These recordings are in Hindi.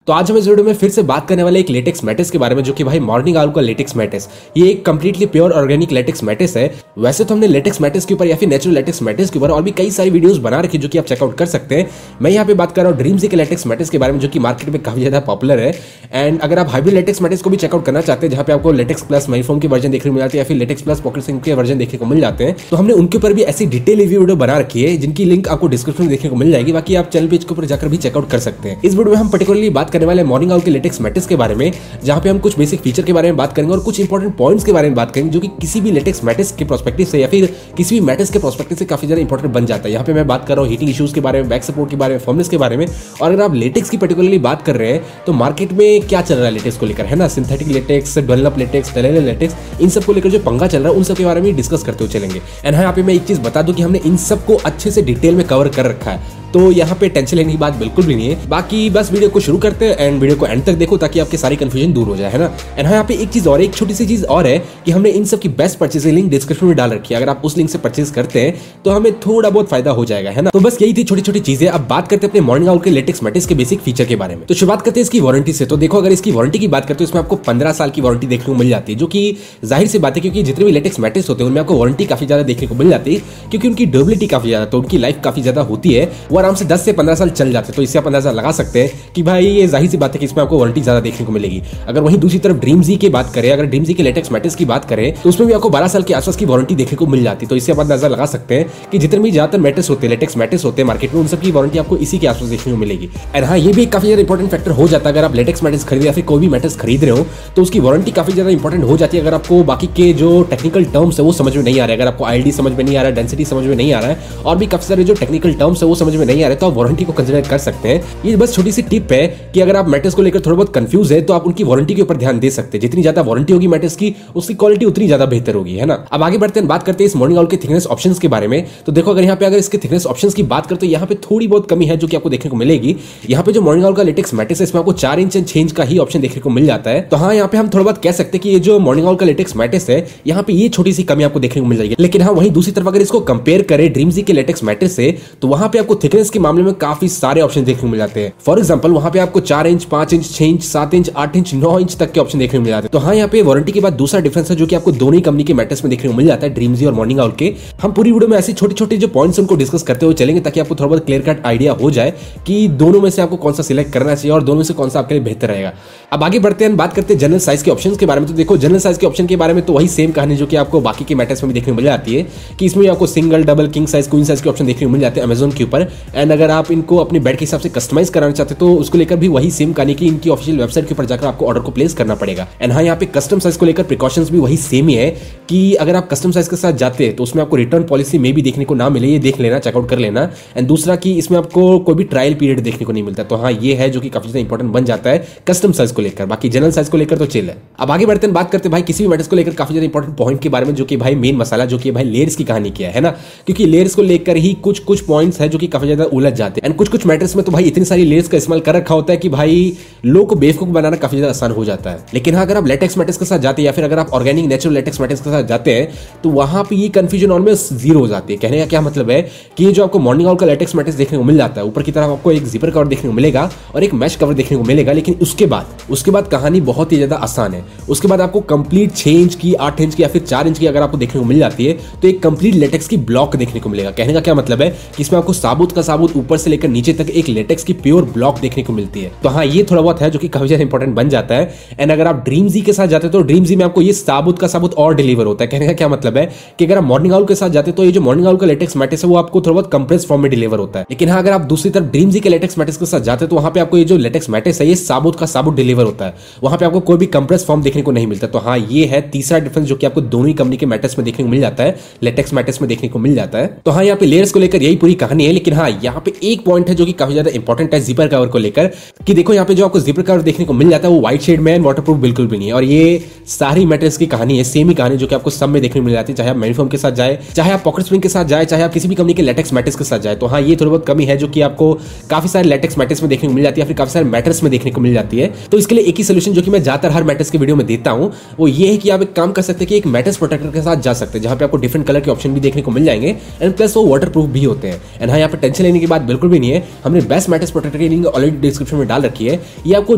तो आज हम इस वीडियो में फिर से बात करने वाले एक लेटेक्स मैट्रेस के बारे में, जो कि भाई मॉर्निंग आउल का लेटेक्स मैट्रेस। ये एक completely pure organic latex mattress है। वैसे तो हमने लेटेक्स मैट्रेस के ऊपर या फिर नेचुरल लेटेक्स मैट्रेस के ऊपर और भी कई सारी वीडियोस बना रखी जो कि आप चेकआउट कर सकते हैं। मैं यहाँ पे बात कर रहा हूँ ड्रीमजी के लेटेक्स मैट्रेस के बारे में, जो कि मार्केट में काफी ज्यादा पॉपुलर है। एंड अगर आप हाइब्रिड लेटेक्स मैट्रेस को भी चेकआउट करना चाहते हैं, जहाँ पे आपको लेटेक्स प्लस माइफोम के वर्जन देखने को मिल जाते हैं या फिर लेटेक्स प्लस पॉकेट सिंक के वर्जन देखने को मिल जाते हैं, तो हमने उनके ऊपर भी ऐसी डिटेल रिव्यू वीडियो बना रखी है, जिनकी लिंक आपको डिस्क्रिप्शन में देखने को मिल जाएगी। बाकी आप चैनल पेज के ऊपर जाकर भी चेकआउट कर सकते हैं। इस वीडियो में हम पर्टिकुलरली बात करने वाले मॉर्निंग आउल के लेटेक्स मैट्रेस के बारे में, जहां पे हम कुछ बेसिक फीचर के बारे में बात करेंगे और कुछ इंपॉर्टेंट पॉइंट्स के बारे में बात करेंगे, जो कि किसी भी लेटेक्स मैट्रेस के पर्सपेक्टिव से या फिर किसी भी मैट्रेस के पर्सपेक्टिव से काफी ज्यादा इंपॉर्टेंट बन जाता है। यहाँ पे मैं बात कर रहा हूँ हीटिंग इश्यूज के बारे में, बैक सपोर्ट के बारे में, फर्मनेस के बारे में। और अगर आप लेटेक्स की पर्टिकुलरली बात कर रहे हैं तो मार्केट में क्या चल रहा है लेटेक्स को लेकर, है ना, synthetic latex, Dunlop latex, Talalay latex, इन सब को लेकर जो पंगा चल रहा है उन सब के बारे में डिस्कस करते हुए चलेंगे। एंड यहाँ पे मैं एक चीज बता दूं कि हमने इन सब को अच्छे से डिटेल में कवर कर रखा है, तो यहाँ पे टेंशन लेने की बात बिल्कुल भी नहीं है। बाकी बस वीडियो को शुरू करते हैं एंड वीडियो को एंड तक देखो ताकि आपके सारी कंफ्यूजन दूर हो जाए, है ना। एंड यहाँ पे एक चीज और, एक छोटी सी चीज और है कि हमने इन सब की बेस्ट परचेसिंग लिंक डिस्क्रिप्शन में डाल रखी है। अगर आप उस लिंक से परचेज करते हैं तो हमें थोड़ा बहुत फायदा हो जाएगा, है ना। तो बस यही थी छोटी छोटी चीजें। अब बात करते हैं अपने मॉर्निंग आउल के लेटेक्स मैट्रेस के बेसिक फीचर के बारे में। तो शुरुआत करते हैं इसकी वारंटी से। तो देखो, अगर इसकी वारंटी की बात करते हैं तो इसमें आपको 15 साल की वारंटी देखने को मिल जाती है, जो कि जाहिर सी बात है क्योंकि जितने भी लेटेक्स मैट्रेस होते हैं उनमें आपको वारंटी काफी ज्यादा देखने को मिल जाती है, क्योंकि उनकी ड्यूरेबिलिटी काफी ज्यादा, तो उनकी लाइफ काफी ज्यादा होती है। वो आराम से 10 से 15 साल चल जाते हैं। तो इससे आप अंदाजा लगा सकते हैं कि भाई ये जाहिर सी बात है कि इसमें आपको वारंटी ज्यादा देखने को मिलेगी। अगर वहीं दूसरी तरफ ड्रीमजी की बात करें, अगर ड्रीमजी के लेटेक्स मैट्रेस की बात करें तो उसमें भी आपको 12 साल के आसपास की वारंटी देखने को मिल जाती है। तो इससे आप अंदाजा लगा सकते हैं कि जितने भी ज्यादातर मैट्रेस होते हैं, लेटेक्स मैट्रेस होते हैं मार्केट में, उन सब की वारंटी आपको इसी के आसपास देखने को मिलेगी। एंड हाँ, ये भी काफी ज्यादा इंपॉर्टेंट फैक्टर हो जाता है। अगर आप लेटेक्स मैट्रेस खरीदे या फिर कोई भी मैट्रेस खरीद रहे हो तो उसकी वारंटी काफी ज्यादा इंपॉर्टेंट हो जाती है। अगर आपको बाकी के जो टेक्निकल टर्म्स है वो समझ में नहीं आ रहे, अगर आपको आईडी समझ में नहीं आ रहा है, डेंसिटी समझ में नहीं आ रहा है, और भी काफी सारे जो टेक्निकल टर्म्स है वो समझ में नहीं आ रहे, तो आप वारंटी को कंसिडर कर सकते हैं। ये बस छोटी सी टिप है कि अगर आप मैट्रेस को लेकर थोड़ा बहुत कंफ्यूज है तो आप उनकी वारंटी के ऊपर ध्यान दे सकते हैं। जितनी ज्यादा वारंटी होगी मैट्रेस की, उसकी क्वालिटी उतनी ज्यादा बेहतर होगी, है ना। अब आगे बढ़ते हैं, बात करते हैं इस मॉर्निंग आउल के थिकनेस ऑप्शंस के बारे में। तो देखो, अगर इसके थिकनेस ऑप्शंस की बात करते तो यहाँ पे थोड़ी बहुत कमी है जो कि आपको देखने को मिलेगी। यहाँ पे जो मॉर्निंग आउल का लेटेक्स मैट्रेस है इसमें आपको 4 इंच एंड 6 इंच का ही ऑप्शन देखने को मिल जाता है। तो हाँ, यहाँ पे हम थोड़ा बहुत कह सकते हैं कि ये जो मॉर्निंग आउल का लेटेक्स मैट्रेस है, यहाँ पे ये छोटी सी कमी आपको देखने को मिल जाएगी। लेकिन हाँ, वहीं दूसरी तरफ अगर इसको कंपेयर करें ड्रीमजी के लेटेक्स मैट्रेस से, तो वहां पे आपको थिकनेस के मामले में काफी सारे ऑप्शन देखने को मिल जाते हैं। फॉर एग्जाम्पल, वहां पे आपको 4 inch, 5 inch, 6 inch, 7 inch, 8 inch, 9 inch तक के ऑप्शन देखने को मिल जाते हैं। तो हाँ, यहाँ पे वारंटी के बाद दूसरा डिफरेंस है जो कि आपको दोनों ही कंपनी के मैट्रेस में देखने को मिल जाता है, ड्रीमजी और मॉर्निंग आउल के। हम पूरी वीडियो में ऐसे छोटे छोटे जो पॉइंट्स उनको डिस्कस करते हुए चलेंगे ताकि आपको थोड़ा बहुत क्लियर कट आइडिया हो जाए कि दोनों में से आपको कौन सा सिलेक्ट करना चाहिए और दोनों में से कौन सा आपके लिए बेहतर रहेगा। अब आगे बढ़ते हैं, बात करते हैं जनरल साइज के ऑप्शंस के बारे में। तो देखो, जनरल साइज के ऑप्शन के बारे में तो वही सेम कहानी जो कि आपको बाकी के मैट्रेस में भी देखने को मिल जाती है, कि इसमें आपको single, double, king size, queen size के ऑप्शन देखने को मिल जाते हैं अमेजोन के ऊपर। एंड अगर आप इनको अपने बेड के हिसाब से कस्टमाइज कराना चाहते हैं तो उसको लेकर भी वही सेम कहानी की इनकी ऑफिशियल वेबसाइट के ऊपर जाकर आपको ऑर्डर को प्लेस करना पड़ेगा। एंड हाँ, यहाँ पे कस्टम साइज को लेकर प्रिकॉशंस भी वही सेम ही है कि अगर आप कस्टम साइज के साथ जाते हैं तो उसमें आपको रिटर्न पॉलिसी में भी देखने को ना मिले, ये देख लेना, चेकआउट कर लेना। एंड दूसरा कि इसमें आपको कोई भी ट्रायल पीरियड देखने को नहीं मिलता। तो हाँ, ये है जो कि काफी ज्यादा इंपॉर्टेंट बन जाता है कस्टम साइज को लेकर। बाकी जनरल साइज को लेकर तो चिल है। अब आगे बढ़ते हैं, बात करते हैं भाई किसी भी मैट्रेस को लेकर काफी ज्यादा इंपॉर्टेंट पॉइंट के बारे में, जो कि भाई मेन मसाला, जो कि भाई लेयर्स की कहानी क्या है ना, क्योंकि लेयर्स को लेकर ही कुछ कुछ पॉइंट्स है जो कि काफी ज्यादा उलझ जाते हैं। एंड कुछ कुछ मैट्रेस में तो भाई इतनी सारी लेयर्स का इस्तेमाल कर रखा होता है कि भाई लोग को बेवकूफ बनाना काफी ज्यादा आसान हो जाता है। लेकिन हाँ, अगर आप लेटेक्स मैट्रेस के साथ जाते हैं या फिर अगर आप ऑर्गेनिक नेचुरल लेटेक्स मैट्रेस के साथ जाते हैं तो वहां पे ये कंफ्यूजन ऑलमोस्ट जीरो हो जाती है। कहने का क्या मतलब है कि ये जो आपको मॉर्निंग आउल का लेटेक्स मैट्रेस देखने को मिल जाता है, ऊपर की तरफ आपको एक जिपर कवर देखने को मिलेगा और एक मैश कवर देखने को मिलेगा। लेकिन उसके बाद कहानी बहुत ही ज्यादा आसान है। उसके बाद आपको कंप्लीट 6 इंच की, 8 इंच की या फिर 4 इंच की अगर आपको देखने को मिल जाती है तो एक कंप्लीट लेटेक्स की ब्लॉक देखने को मिलेगा। कहने का क्या मतलब है कि इसमें आपको साबुत का साबुत ऊपर से लेकर नीचे तक एक लेटेक्स की प्योर ब्लॉक देखने को मिलती है। तो हाँ, ये थोड़ा बहुत है जो कि काफी ज्यादा इंपॉर्टेंट बन जाता है। एंड अगर आप ड्रीमजी के साथ जाते हैं तो ड्रीमजी में आपको ये साबुत का साबुत और डिलीवर होता है। कहने का क्या मतलब है कि अगर आप मॉर्निंग आउल के साथ जाते हैं तो ये जो मॉर्निंग आउल का लेटेक्स मैट्रेस है वो आपको थोड़ा बहुत कंप्रेस फॉर्म में डिलीवर होता है। लेकिन हाँ, अगर आप दूसरी तरफ ड्रीमजी के लेटेक्स मैट्रेस के साथ जाते हैं तो वहां पे आपको ये जो लेटेक्स मैट्रेस है ये साबुत का साबुत डिलीवर होता है। वहां पे आपको कोई भी कंप्रेस फॉर्म देखने को नहीं मिलता। तो हाँ, ये है तीसरा डिफरेंस जो कि आपको दोनों ही कंपनी के मैट्रेस में देखने को मिल जाता है, लेटेक्स मैट्रेस में देखने को मिल जाता है। तो हाँ, यहाँ पे लेयर्स को लेकर यही पूरी कहानी है। लेकिन हाँ, यहाँ पे एक पॉइंट है जो कि काफी ज्यादा इंपॉर्टेंट है जिपर कवर को लेकर, कि देखो यहाँ पे जो आपको जिपर कवर देखने को मिल जाता है वो व्हाइट शेड में है, वाटरप्रूफ बिल्कुल भी नहीं है। और ये सारी मैट्रेस की कहानी है, सेम ही कहानी जो कि आपको सब में देखने को मिल जाती है, चाहे आप मैनिफॉर्म के साथ जाए, चाहे आप पॉकेट स्प्रिंग के साथ जाए, चाहे आप किसी भी कंपनी के लेटेक्स मैट्रेस के साथ जाए। तो हाँ, ये थोड़ी बहुत कमी है जो कि आपको काफी सारे लेटेक्स मैट्रेस में देखने को मिल जाती है, फिर काफी सारे मैट्रेस में देखने को मिल जाती है। तो इसके लिए एक ही सोल्यूशन जो कि मैं ज्यादातर हर मैट्रेस के वीडियो में देता हूं वो ये है कि आप एक काम कर सकते हैं कि एक मैट्रेस प्रोटेक्टर के साथ जा सकते हैं, जहां पे आपको डिफरेंट कलर के ऑप्शन भी देखने को मिल जाएंगे एंड प्लस वो वाटर प्रूफ भी होते हैं। एंड हाँ, यहाँ पे टेंशन लेने की बात बिल्कुल भी नहीं है, हमने बेस्ट मैट्रेस प्रोटेक्टर की लिंक ऑलरेडी डिस्क्रिप्शन में डाल रखी है। ये आपको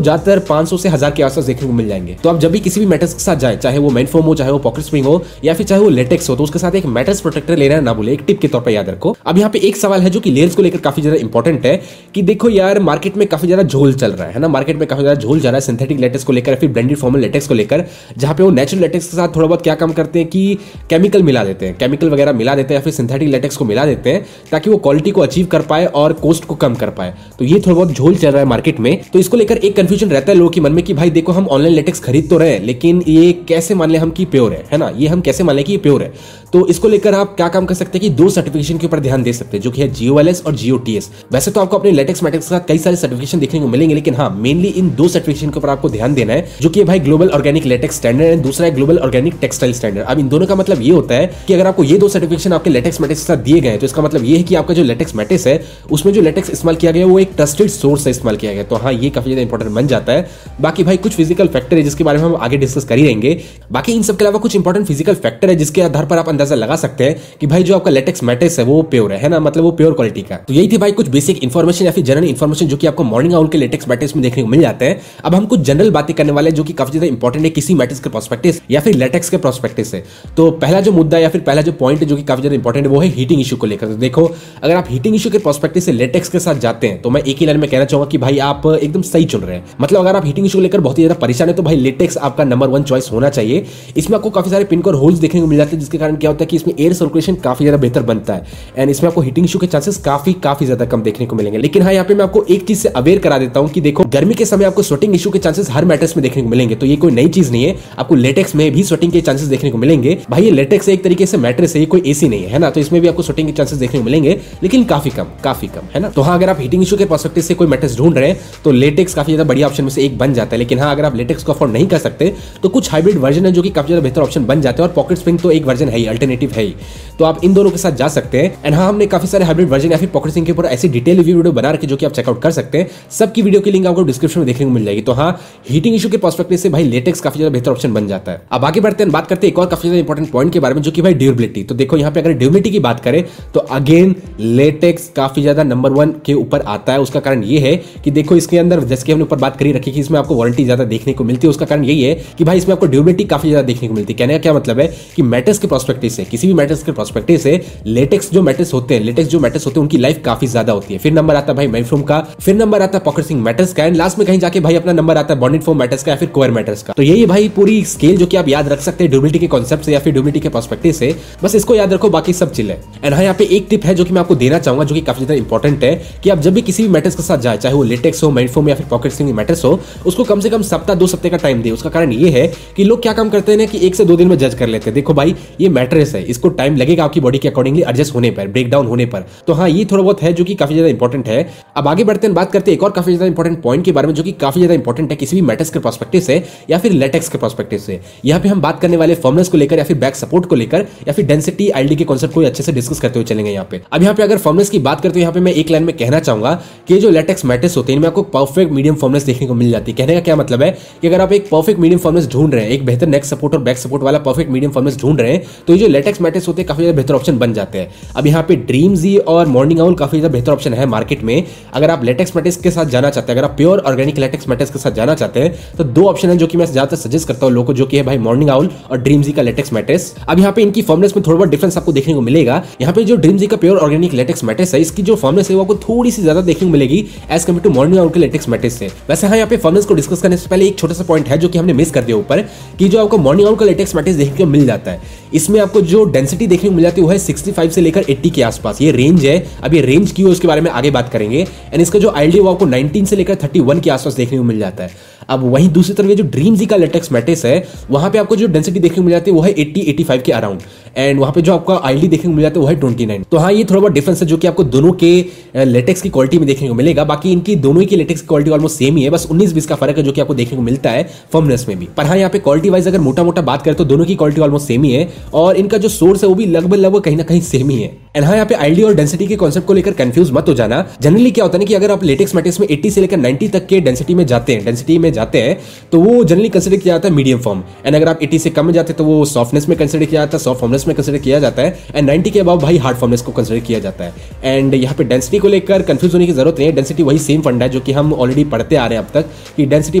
ज्यादातर 500 से 1000 के आसपास देखने को मिल जाएंगे। तो आप जब भी किसी भी मैट्रेस के साथ जाए, चाहे वो मेन फोम हो, चाहे वो पॉकेट स्प्रिंग हो, या फिर चाहे वो लेटेक्स हो, तो उसके साथ एक मैट्रेस प्रोटेक्टर लेना ना भूले, एक टिप के तौर पर याद रखो। अब यहाँ पे एक सवाल है जो कि लेयर्स को लेकर काफी ज्यादा इंपॉर्टेंट है कि देखो यार, मार्केट में काफी ज्यादा झोल चल रहा है ना, मार्केट में काफी ज्यादा झोल चल रहा है सिंथेटिक लेटेक्स को लेकर, फिर ब्लेंडेड फॉर्मल लेटेक्स को लेकर, जहां पे वो नेचुरल लेटेक्स के साथ थोड़ा बहुत क्या काम करते हैं कि केमिकल मिला देते हैं, केमिकल वगैरह मिला देते हैं या फिर सिंथेटिक लेटेक्स को मिला देते हैं ताकि वो क्वालिटी को अचीव कर पाए और कॉस्ट को कम कर पाए। तो ये थोड़ा बहुत झोल चल रहा है मार्केट में। तो इसको लेकर एक कंफ्यूजन रहता है लोगों के मन में कि भाई देखो, हम ऑनलाइन लेटेक्स खरीद तो रहे हैं, लेकिन ये कैसे मान ले हम कि प्योर है ना, ये हम कैसे मान ले कि ये प्योर है। तो इसको लेकर आप क्या काम कर सकते हैं कि 2 सर्टिफिकेशन के ऊपर ध्यान दे सकते हैं, जो कि है GOLS और GOTS। वैसे तो आपको अपने लेटेक्स मैट्रेस के साथ कई सारे सर्टिफिकेशन देखने को मिलेंगे, लेकिन हाँ, मेनली इन 2 सर्टिफिकेशन के ऊपर आपको ध्यान देना है, जो कि भाई ग्लोबल ऑर्गेनिक लेटेक्स स्टैंडर्ड है, दूसरा है ग्लोबल ऑर्गेनिक टेक्सटाइल स्टैंडर्ड। अब इन दोनों का मतलब ये होता है कि अगर आपको ये 2 सर्टिफिकेशन आपके लेटेक्स मैट्रेस के साथ दिए गए, तो इसका मतलब ये है कि आपका जो लेटेक्स मैट्रेस है उसमें जो लेटेक्स इस्तेमाल किया गया वो एक ट्रस्टेड सोर्स से इस्तेमाल किया गया। तो हाँ, ये काफी ज्यादा इंपॉर्टेंट बन जाता है। बाकी भाई कुछ फिजिकल फैक्टर है जिसके बारे में हम आगे डिस्कस कर ही रहेंगे। बाकी इन सब के अलावा कुछ इंपॉर्टेंट फिजिकल फैक्टर है जिसके आधार पर आप अंदाजा लगा सकते हैं कि भाई जो आपका लेटेक्स मैट्रेस है वो प्योर है ना, मतलब वो प्योर क्वालिटी का। तो यही थी भाई कुछ बेसिक इन्फॉर्मेशन या फिर जनरल इन्फॉर्मेशन जो कि आपको मॉर्निंग आउल के लेटेक्स मैट्रेस में देखने को मिल जाते हैं। अब हम कुछ जनरल बातें करने वाले हैं जो कि काफी ज्यादा इंपॉर्टेंट है किसी मैट्रेस के प्रोस्पेक्टिव या फिर लेटेक्स के प्रोस्पेक्टिव से। तो पहला जो मुद्दा या फिर पहला जो पॉइंट है जो कि काफी ज्यादा इंपॉर्टेंट है वो है हीटिंग इशू को लेकर। तो देखो, अगर आप हीटिंग इशू के प्रोस्पेक्टिव से लेटेक्स के साथ जाते हैं तो मैं एक ही लाइन में कहना चाहूंगा कि भाई आप एकदम सही चुन रहे हैं। मतलब अगर आप हीटिंग इशू लेकर बहुत ही ज्यादा परेशान है तो भाई लेटेक्स आपका नंबर 1 चॉइस होना चाहिए। इसमें आपको काफी सारे पिन और होल्स देखने को मिल जाते हैं, जिसके कारण क्या होता है कि इसमें एयर सर्कुलेशन काफी ज्यादा बेहतर बनता है एंड इसमें आपको हीटिंग इशू के चांसेस काफी ज्यादा कम देखने को मिलेंगे। लेकिन हाँ, यहाँ पे मैं आपको एक चीज से अवेयर करा देता हूं कि देखो, गर्मी के समय आपको स्वेटिंग इशू के चांसेस हर मैट्रेस में देखने को मिलेंगे। तो ये कोई नई चीज नहीं है, आपको लेटेक्स में भी स्वेटिंग के चांसेस देखने को मिलेंगे। भाई ये लेटेक्स एक तरीके से मैट्रेस है, कोई एसी नहीं है ना, तो इसमें भी आपको स्वेटिंग के चांसेस देखने को मिलेंगे, लेकिन काफी कम है ना। तो हाँ, अगर आप हीटिंग इशू के पर्सपेक्टिव से कोई मैट्रेस ढूंढ रहे हैं तो लेटेक्स काफी ज्यादा बढ़िया ऑप्शन में से एक बन जाता है। लेकिन हाँ, अगर आप लेटेक्स को अफोर्ड नहीं कर सकते तो कुछ हाइब्रिड वर्जन है जो कि काफी ज्यादा बेहतर ऑप्शन बन जाते हैं, और पॉकेट स्प्रिंग तो एक वर्जन है ही, अल्टरनेटिव है ही। तो आप इन दोनों के साथ जा सकते हैं। एंड हाँ, हमने काफी सारे हाइब्रिड वर्जन या फिर पॉकेट स्प्रिंग के ऊपर ऐसी डिटेल रिव्यू वीडियो बना रखी जो कि आप चेकआउट कर सकते हैं। सबकी वीडियो की लिंक आपको डिस्क्रिप्शन में देखने को मिल जाएगी। तो हाँ, हीटिंग इशू के पर्सपेक्टिव से भाई लेटेक्स काफी ज्यादा बेहतर ऑप्शन बन जाता है। अब आगे बढ़ते हैं, बात करते हैं एक और काफी ज्यादा इंपॉर्टेंट पॉइंट के बारे में जो कि भाई ड्यूरेबिलिटी। तो देखो, यहाँ पे अगर ड्यूरेबिलिटी की बात करें तो अगेन लेटेक्स काफी ज्यादा नंबर 1 के ऊपर आता है। उसका कारण ये है कि देखो, इसके अंदर जैसे कि हमने ऊपर बात करी रखी कि इसमें आपको वारंटी ज्यादा देखने को मिलती है। उसका कारण यही है कि भाई इसमें आपको ड्यूरेबिलिटी काफी ज्यादा देखने को मिलती है। कहने का क्या मतलब है कि मैट्रेस के पर्सपेक्टिव से, किसी भी मैट्रेस के पर्सपेक्टिव से लेटेक्स जो मैट्रेस होते हैं उनकी लाइफ काफी ज्यादा होती है। फिर नंबर आता है भाई मेनफोम का, फिर नंबर आता है पॉकेट स्प्रिंग मैट्रेस का, एंड लास्ट में कहीं जाके भाई अपना नंबर आता है बॉन्डेड फोम मैट्रेस का या फिर कोयर मैट्रेस का। तो यही भाई पूरी स्केल जो कि आप याद रख सकते हैं ड्यूरेबिलिटी के कॉन्सेप्ट से या फिर ड्यूरेबिलिटी के पर्सपेक्टिव से। बस इसको याद रखो, बाकी सब चिल है। एंड हाँ, यहाँ पे एक टिप है जो कि मैं आपको देना चाहूंगा जो कि काफी ज्यादा इंपॉर्टेंट है कि आप जब भी किसी भी मैट्रेस के साथ जाए, चाहे वो लेटेक्स हो, मेनफोम या फिर पॉकेट स्प्रिंग मैट्रेस हो, उसको कम से कम सप्ताह 2 हफ्ते का टाइम दे। उसका कारण ये है कि लोग क्या काम करते हैं ना कि 1 से 2 दिन में जज कर लेते हैं। देखो भाई, ये मैट्रेस है, इसको टाइम लगेगा आपकी बॉडी के अकॉर्डिंगली एडजस्ट होने पर, ब्रेक डाउन होने पर। तो हाँ, ये थोड़ा बहुत है जो कि काफी ज्यादा इंपॉर्टेंट है। अब आगे बढ़ते हैं, बात करते हैं एक और काफी ज्यादा इंपॉर्टेंट पॉइंट के बारे में जो कि काफी ज्यादा इंपॉर्टेंट है किसी भी मैट्रेस के पर्सपेक्टिव से या फिर लेटेक्स के पर्सपेक्टिव से। यहाँ पे हम बात करने वाले फर्मनेस को लेकर या फिर बैक सपोर्ट को लेकर या फिर डेंसिटी आईएलडी के कॉन्सेप्ट को अच्छे से डिस्कस करते हुए चलेंगे यहाँ पे। अब यहाँ पे अगर फर्मनेस की बात करते हैं, यहाँ पे मैं एक लाइन में कहना चाहूंगा कि जो लेटेक्स मैट्रेस होते हैं इनमें आपको परफेक्ट मीडियम फर्मनेस देखने को मिल जाती है। कहने का क्या मतलब है कि अगर आप एक परफेक्ट मीडियम फर्मनेस ढूंढ रहे हैं, एक बेहतर नेक सपोर्ट और बैक सपोर्ट वाला परफेक्ट मीडियम फर्मनेस ढूंढ रहे हैं, तो ये जो लेटेक्स मैट्रेस होते हैं काफी ज्यादा बेहतर ऑप्शन बन जाते हैं। अब यहाँ पे ड्रीमजी और मॉर्निंग आउल काफी ज्यादा बेहतर ऑप्शन है मार्केट में। अगर आप लेटेक्स मैट्रेस के साथ जाना चाहते हैं, अगर आप प्योर ऑर्गेनिक लेटेक्स मैट्रेस के साथ जाना चाहते हैं, तो 2 ऑप्शन है जो कि मैं ज्यादातर सजेस्ट करता हूं लोगों को, जो कि है भाई मॉर्निंग आउल और ड्रीमजी का लेटेक्स मैट्रेस। अब यहाँ पे इनकी फर्मनेस में थोड़ा बहुत डिफरेंस आपको देखने को मिलेगा। यहाँ पे जो ड्रीमजी का प्योर ऑर्गेनिक लेटेक्स मैट्रेस है, इसकी जो फर्मनेस है वो आपको थोड़ी सी ज्यादा देखने को मिलेगी as compare to Morning Owl के लेटेक्स मैट्रेस से। वैसे हाँ, यहाँ पे फर्मनेस को डिस्कस करने से पहले एक छोटा सा पॉइंट है जो कि हमने मिस कर दिया ऊपर, कि जो आपको मॉर्निंग आउल का लेटेक्स मैट्रेस देखने को मिल जाता है, इसमें आपको जो डेंसिटी देखने को मिल जाती है वो है 65 से लेकर 80 के आसपास। ये रेंज है। अब ये रेंज की है उसके बारे में आगे बात करेंगे। एंड इसका जो आईएलडी वो आपको 19 से लेकर 31 के आसपास देखने को मिल जाता है। अब वहीं दूसरी तरफ ये जो ड्रीमजी का लेटेक्स मैट्रेस है, वहां पे आपको जो डेंसिटी देखने को मिल जाती है वो है 80-85 के अराउंड, एंड वहां पे जो आपका आईएलडी देखने को मिल जाता है वो है 29। तो हाँ, ये थोड़ा बहुत डिफरेंस है जो कि आपको दोनों के लेटेक्स की क्वालिटी में देखने को मिलेगा। बाकी इनकी दोनों की लेटेक्स की क्वालिटी ऑलमोस्ट सेम ही है, बस 19-20 का फर्क है जो कि आपको देखने को मिलता है फर्मनेस में भी। पर हाँ, यहाँ पे क्वालिटी वाइज अगर मोटा मोटा बात करें तो दोनों की क्वालिटी ऑलमोस्ट सेम ही है, और इनका जो सोर्स है वो भी लगभग कहीं ना कहीं सेम ही है। एंड हाँ, यहाँ पे आईएलडी और डेंसिटी के कॉन्सेप्ट को लेकर कंफ्यूज मत हो जाना। जनरली क्या होता है कि अगर आप लेटेक्स मैट्रेस में 80 से लेकर 90 तक के डेंसिटी में जाते हैं, डेंसिटी में जाते हैं तो वो जनरली कंसिडर किया जाता है मीडियम फॉर्म, एंड अगर आप 80 से कम में जाते हैं तो वो सॉफ्टनेस में कंसिडर किया जाता है, सॉफ्ट फॉर्मनेस में कंसिडर किया जाता है, एंड 90 के अबव भाई हार्ड फॉर्मनेस को कंसिडर किया जाता है। एंड यहाँ पे डेंसिटी को लेकर कंफ्यूज होने की जरूरत नहीं है, डेंसिटी वही सेम फंडा है जो कि हम ऑलरेडी पढ़ते आ रहे हैं अब तक, कि डेंसिटी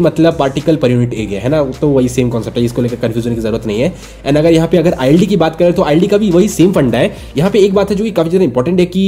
मतलब पार्टिकल पर यूनिट एरिया है ना, तो वही सेम कॉन्सेप्ट है, इसको लेकर कंफ्यूज होने की जरूरत नहीं है। एंड अगर यहाँ पे अगर आईएलडी की बात करें तो आईएलडी का भी वही सेम फंडा है। यहाँ पे एक बात है जो कि काफी ज्यादा इंपॉर्टेंट है कि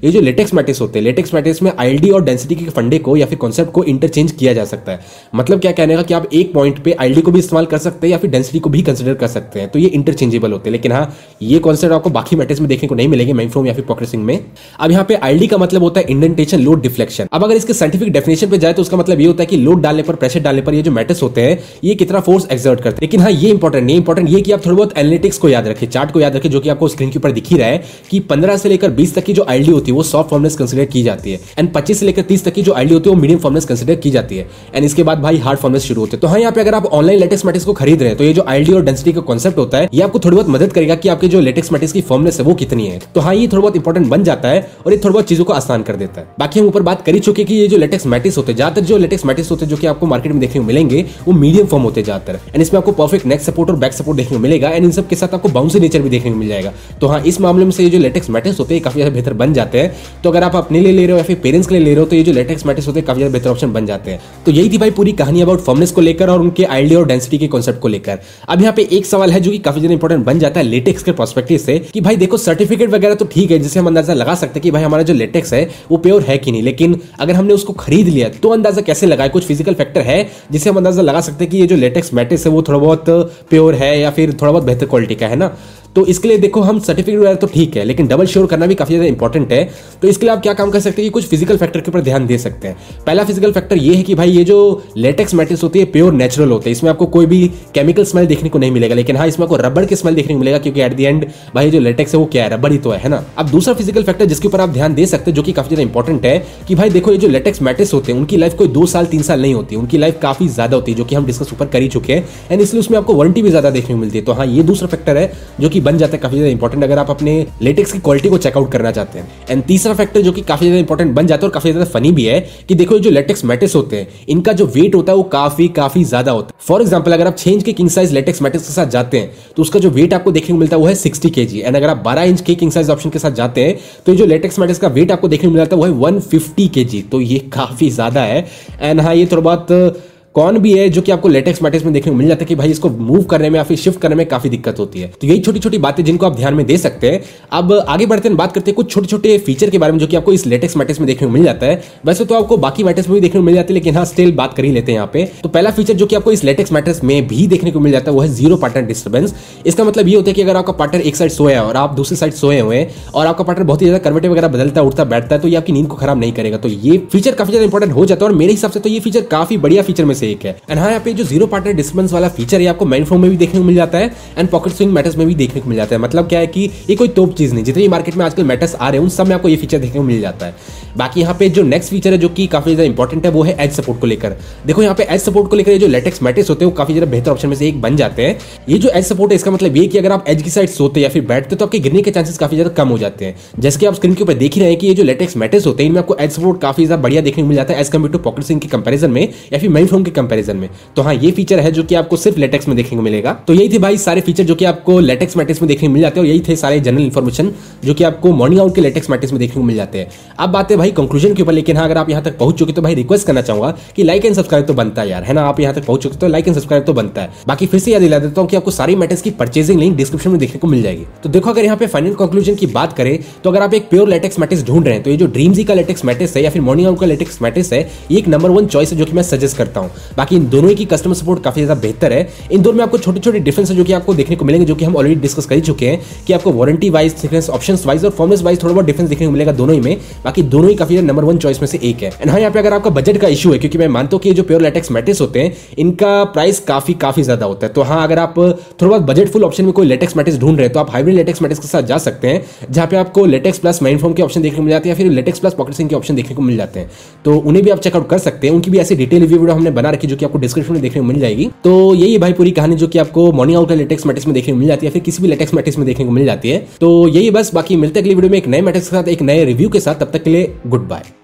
ये जो लेटेक्स मैट्रिक्स होते हैं, लेटेक्स मैट्रिक्स में आईएलडी और डेंसिटी के फंडे को या फिर कॉन्सेप्ट को इंटरचेंज किया जा सकता है। मतलब क्या कहने का कि आप एक पॉइंट पे आईएलडी को भी इस्तेमाल कर सकते हैं या फिर डेंसिटी को भी कंसिडर कर सकते हैं, तो ये इंटरचेंजेबल होते हैं। लेकिन हाँ, ये कॉन्सेप्ट आपको बाकी मैट्रिक्स में देखने को नहीं मिलेंगे, मेनफ्रेम या फिर पॉकेटसिंग में। अब यहाँ पे आईएलडी का मतलब होता है इंडेंटेशन लोड डिफ्लेक्शन। अब अगर इसके साइंटिफिक डेफिनेशन पे जाए तो उसका मतलब ये होता है कि लोड डालने पर, प्रेशर डालने पर ये जो मैट्रिक्स होते हैं ये कितना फोर्स एक्सर्ट करते हैं। लेकिन हाँ, ये इंपॉर्टेंट ये कि आप थोड़ा बहुत एनालिटिक्स को याद रखें, चार्ट को याद रखें, जो कि आपको स्क्रीन के ऊपर दिख ही रहा है कि 15 से लेकर 20 तक की जो आईएलडी होती है वो सॉफ्ट फॉर्मनेस कंसीडर की जाती है, एंड 25 से लेकर 30 तक की जो आईएलडी होती है वो मीडियम फॉर्मनेस कंसीडर की जाती है, एंड इसके बाद भाई हार्ड फॉर्मनेस शुरू होते हैं। तो हाँ, यहाँ पे अगर आप ऑनलाइन लेटेक्स मैट्रिक्स को खरीद रहे हैं तो ये जो आईएलडी और डेंसिटी का कॉन्सेप्ट होता है ये आपको थोड़ी बहुत मदद करेगा कि आपके जो लेटेक्स मैट्रिक्स की फॉर्मनेस है वो कितनी है। तो हाँ, ये थोड़ा बहुत इंपॉर्टेंट बन जाता है और ये थोड़ा बहुत चीजों को आसान कर देता है। बाकी हम ऊपर बात कर ही चुके कि ये जो लेटेक्स मैट्रिक्स होते हैं, ज्यादातर जो लेटेक्स मैट्रिक्स होते हैं जो कि आपको मार्केट में देखने को मिलेंगे वो मीडियम फॉर्म होते हैं ज्यादातर, एंड इसमें आपको परफेक्ट नेक सपोर्ट और बैक सपोर्ट देखने को मिलेगा, एंड इन सब के साथ आपको बाउंसी नेचर भी देखने को मिल जाएगा। तो हाँ, इस मामले में से ये जो लेटेक्स मैट्रिक्स होते हैं काफी ज्यादा बेहतर बन जाते हैं। तो अगर आप अपने लिए ले रहे हो या फिर पेरेंट्स के लिए ले रहे हो तो ये जो लेटेक्स मैट्रिक्स होते हैं काफी ज्यादा बेहतर ऑप्शन बन जाते हैं। तो यही थी भाई पूरी कहानी अबाउट फॉर्मनेस को लेकर और उनके आईएलडी और डेंसिटी के कॉन्सेप्ट को लेकर। अब यहाँ पे एक सवाल है जो कि काफी ज्यादा इंपॉर्टेंट बन जाता है लेटेक्स के पर्सपेक्टिव से, कि भाई देखो सर्टिफिकेट वगैरह तो ठीक है जिससे हम अंदाजा लगा सकते हैं कि भाई हमारा जो लेटेक्स है वो प्योर है कि नहीं, लेकिन अगर हमने उसको खरीद लिया तो अंदाजा कैसे लगाए? कुछ फिजिकल फैक्टर है जिससे हम अंदाजा लगा सकते हैं कि ये जो लेटेक्स मैट्रिक्स है वो थोड़ा बहुत प्योर है या फिर थोड़ा बहुत बेहतर क्वालिटी का है ना। तो इसके लिए देखो हम सर्टिफिकेट वगैरह तो ठीक है, लेकिन डबल श्योर करना भी काफी ज्यादा इंपॉर्टेंट है। तो इसके लिए आप क्या काम कर सकते हैं कि कुछ फिजिकल फैक्टर के ऊपर ध्यान दे सकते हैं। पहला फिजिकल फैक्टर ये है कि भाई ये जो लेटेक्स मैट्रिक्स होती है प्योर नेचुरल होते हैं, इसमें आपको कोई भी केमिकल स्मेल देखने को नहीं मिलेगा, लेकिन हाँ इसमें आपको रबड़ की स्मेल देखने को मिलेगा, क्योंकि एट द एंड भाई जो लेटेक्स है वो क्या है, रबड़ ही तो है ना। अब दूसरा फिजिकल फैक्टर जिसके ऊपर आप ध्यान दे सकते हैं जो कि काफी ज्यादा इंपॉर्टेंट है कि भाई देखो ये जो लेटेक्स मैट्रिक्स होते हैं उनकी लाइफ कोई 2 साल 3 साल नहीं होती, उनकी लाइफ काफी ज्यादा होती है, जो कि हम डिस्कस ऊपर कर ही चुके हैं, एंड इसलिए उसमें आपको वारंटी भी ज्यादा देखने को मिलती है। तो हाँ, ये दूसरा फैक्टर है जो कि बन जाता है काफी ज्यादा इंपॉर्टेंट अगर आप अपने लेटेक्स की क्वालिटी को चेकआउट करना चाहते हैं। एंड तीसरा फैक्टर जो कि काफी ज्यादा इंपॉर्टेंट बन जाता है और काफी ज्यादा फनी भी है कि देखो जो लेटेक्स मैट्रिक्स होते हैं इनका जो वेट होता है वो काफी ज्यादा होता है। फॉर एग्जांपल अगर आप 6 इंच के किंग साइज लेटेक्स मैट्रिक्स के साथ जाते हैं तो उसका जो वेट आपको देखने को मिलता है वो है 60 kg, एंड अगर आप 12 इंच के किंग साइज ऑप्शन के साथ जाते हैं तो जो लेटेक्स मैट्रिक्स का वेट आपको देखने को मिलता है वो है 150 kg। तो ये काफी ज्यादा है। एंड हाँ, ये थोड़ा बहुत कौन भी है जो कि आपको लेटेक्स मैट्रिक्स में देखने को मिल जाता है कि भाई इसको मूव करने में या फिर शिफ्ट करने में काफी दिक्कत होती है। तो यही छोटी छोटी बातें जिनको आप ध्यान में दे सकते हैं। अब आगे बढ़ते हैं, बात करते हैं कुछ छोटे छोटे फीचर के बारे में जो कि आपको इस लेटेक्स मैट्रिक्स में देखने को मिल जाता है। वैसे तो आपको बाकी मैट्रिक्स में भी देखने को मिल जाती है, लेकिन हाँ स्टिल बात कर ही लेते हैं यहाँ पे। तो पहला फीचर जो कि आपको इस लेटेक्स मैट्रिक्स में भी देखने को मिल जाता है वो है जीरो पार्टनर डिस्टर्बेंस। इसका मतलब ये होता है कि अगर आपका पार्टनर एक साइड सोया है और आप दूसरी साइड सोए हुए हैं और आपका पार्टनर बहुत ही ज्यादा करवटे वगैरह बदलता उठता बैठता है तो ये आपकी नींद को खराब नहीं करेगा। तो ये फीचर काफी ज्यादा इंपॉर्टेंट हो जाता है और मेरे हिसाब से तो ये फीचर काफी बढ़िया फीचर में से एक है। एंड हाँ, पे जो जीरो पार्टनर डिस्टर्बेंस वाला फीचर है आपको मेनफ्रेम में भी देखने को मिल जाता है एंड पॉकेट स्विंग मैटर्स में भी देखने को मिल जाता है। मतलब क्या है कि ये कोई तोप चीज नहीं, जितनी मार्केट में आजकल मैटर्स आ रहे हैं उन सब में आपको ये फीचर देखने को मिल जाता है। बाकी यहाँ पे जो नेक्स्ट फीचर है जो कि काफी ज्यादा इंपॉर्टेंट है वो है एज सपोर्ट को लेकर। देखो यहाँ पे एज सपोर्ट को लेकर जो लेटेक्स मैट्रिक्स होते हैं वो काफी ज्यादा बेहतर ऑप्शन में से एक बन जाते हैं। ये जो एज सपोर्ट है इसका मतलब ये कि अगर आप एज की साइड सोते या फिर बैठते तो आपके गिरने के चांसेस काफी ज्यादा कम हो जाते हैं। जैसे कि आप स्क्रीन के ऊपर देख ही रहे हैं कि ये जो लेटेक्स मैट्रिक्स होते हैं इनमें आपको एज सपोर्ट काफी ज्यादा बढ़िया देखने को मिल जाता है as compare to pocket spring के कंपैरिजन में या फिर मेनफ्रेम के कंपैरिजन में। तो हाँ, ये फीचर है जो कि आपको सिर्फ लेटेक्स में देखने को मिलेगा। तो यही थे भाई सारे फीचर जो कि आपको लेटेक्स मैट्रिक्स में देखने को मिल जाते हैं और यही थे सारे जनरल इन्फॉर्मेशन जो कि आपको मॉर्निंग आउट के लेटेक्स मैट्रिक्स में देखने को मिल जाते हैं। अब बात है भाई कंक्लूजन के ऊपर, लेकिन हाँ अगर आप यहाँ तक पहुंच चुके तो भाई रिक्वेस्ट करना चाहूंगा कि लाइक एंड सब्सक्राइब तो बनता है यार, है ना। आप यहाँ तक पहुंच चुके तो लाइक एंड सब्सक्राइब तो बनता है। बाकी फिर से याद दिला देता हूँ कि आपको सारी मैट्रिक्स की परचेजिंग लिंक डिस्क्रिप्शन में देखने को मिल जाएगी। तो देखो अगर यहाँ पे फाइनल कंक्लूजन की बात करें तो अगर आप एक प्योर लेटेक्स मैट्रिक्स ढूंढ रहे हैं तो ये जो ड्रीमजी का लेटेक्स मैट्रिक्स है या फिर मॉर्निंग आउट का लेटेक्स मैट्रिक्स है ये एक नंबर 1 चॉइस है जो कि मैं सजेस्ट करता हूँ। बाकी इन दोनों की कस्टमर सपोर्ट काफी ज्यादा बेहतर है। इन दोनों में आपको छोटे छोटे डिफरेंस है जो कि आपको देखने को मिलेंगे, जो कि हम ऑलरेडी डिस्कस कर चुके हैं कि आपको warranty wise, thickness, options wise और फॉर्मनेस वाइज थोड़ा बहुत डिफरेंस देखने को मिलेगा दोनों ही में। बाकी दोनों ही काफी नंबर 1 चॉइस में से एक है। एंड हाँ, यहाँ पे अगर आपका बजट का इशू है, क्योंकि मैं मानता हूँ कि जो प्योर लेटेक्स मैट्रिक्स होते हैं इनका प्राइस काफी ज्यादा होता है। तो हाँ, अगर आप थोड़ा बहुत बजटफुल ऑप्शन में कोई लेटेक्स मैट्रिक्स ढूंढ रहे हैं तो आप हाइब्रिड लेटेक्स मैट्रिक्स के साथ जा सकते हैं, जहां पे आपको लेटेक्स प्लस मेनफ्रेम के ऑप्शन देखने को मिल जाते हैं या फिर लेटेक्स प्लस पॉकेट स्विंग के ऑप्शन देखने को मिल जाते हैं। तो उन्हें भी आप चेकआउट कर सकते हैं। उनकी भी ऐसी डिटेल रिव्यू वीडियो हमने बना रखी जो कि आपको डिस्क्रिप्शन में देखने को मिल जाएगी। तो यही भाई पूरी कहानी जो कि आपको मॉर्निंग आउट लेटेक्स मैट्रिक्स में देखने को मिल जाती है, फिर किसी भी लेटेक्स मैट्रिक्स में देखने को मिल जाती है। तो यही बस, बाकी मिलते हैं अगली वीडियो में एक नए मैट्रिक्स के साथ, एक नए रिव्यू के साथ। तब तक के लिए गुड बाय।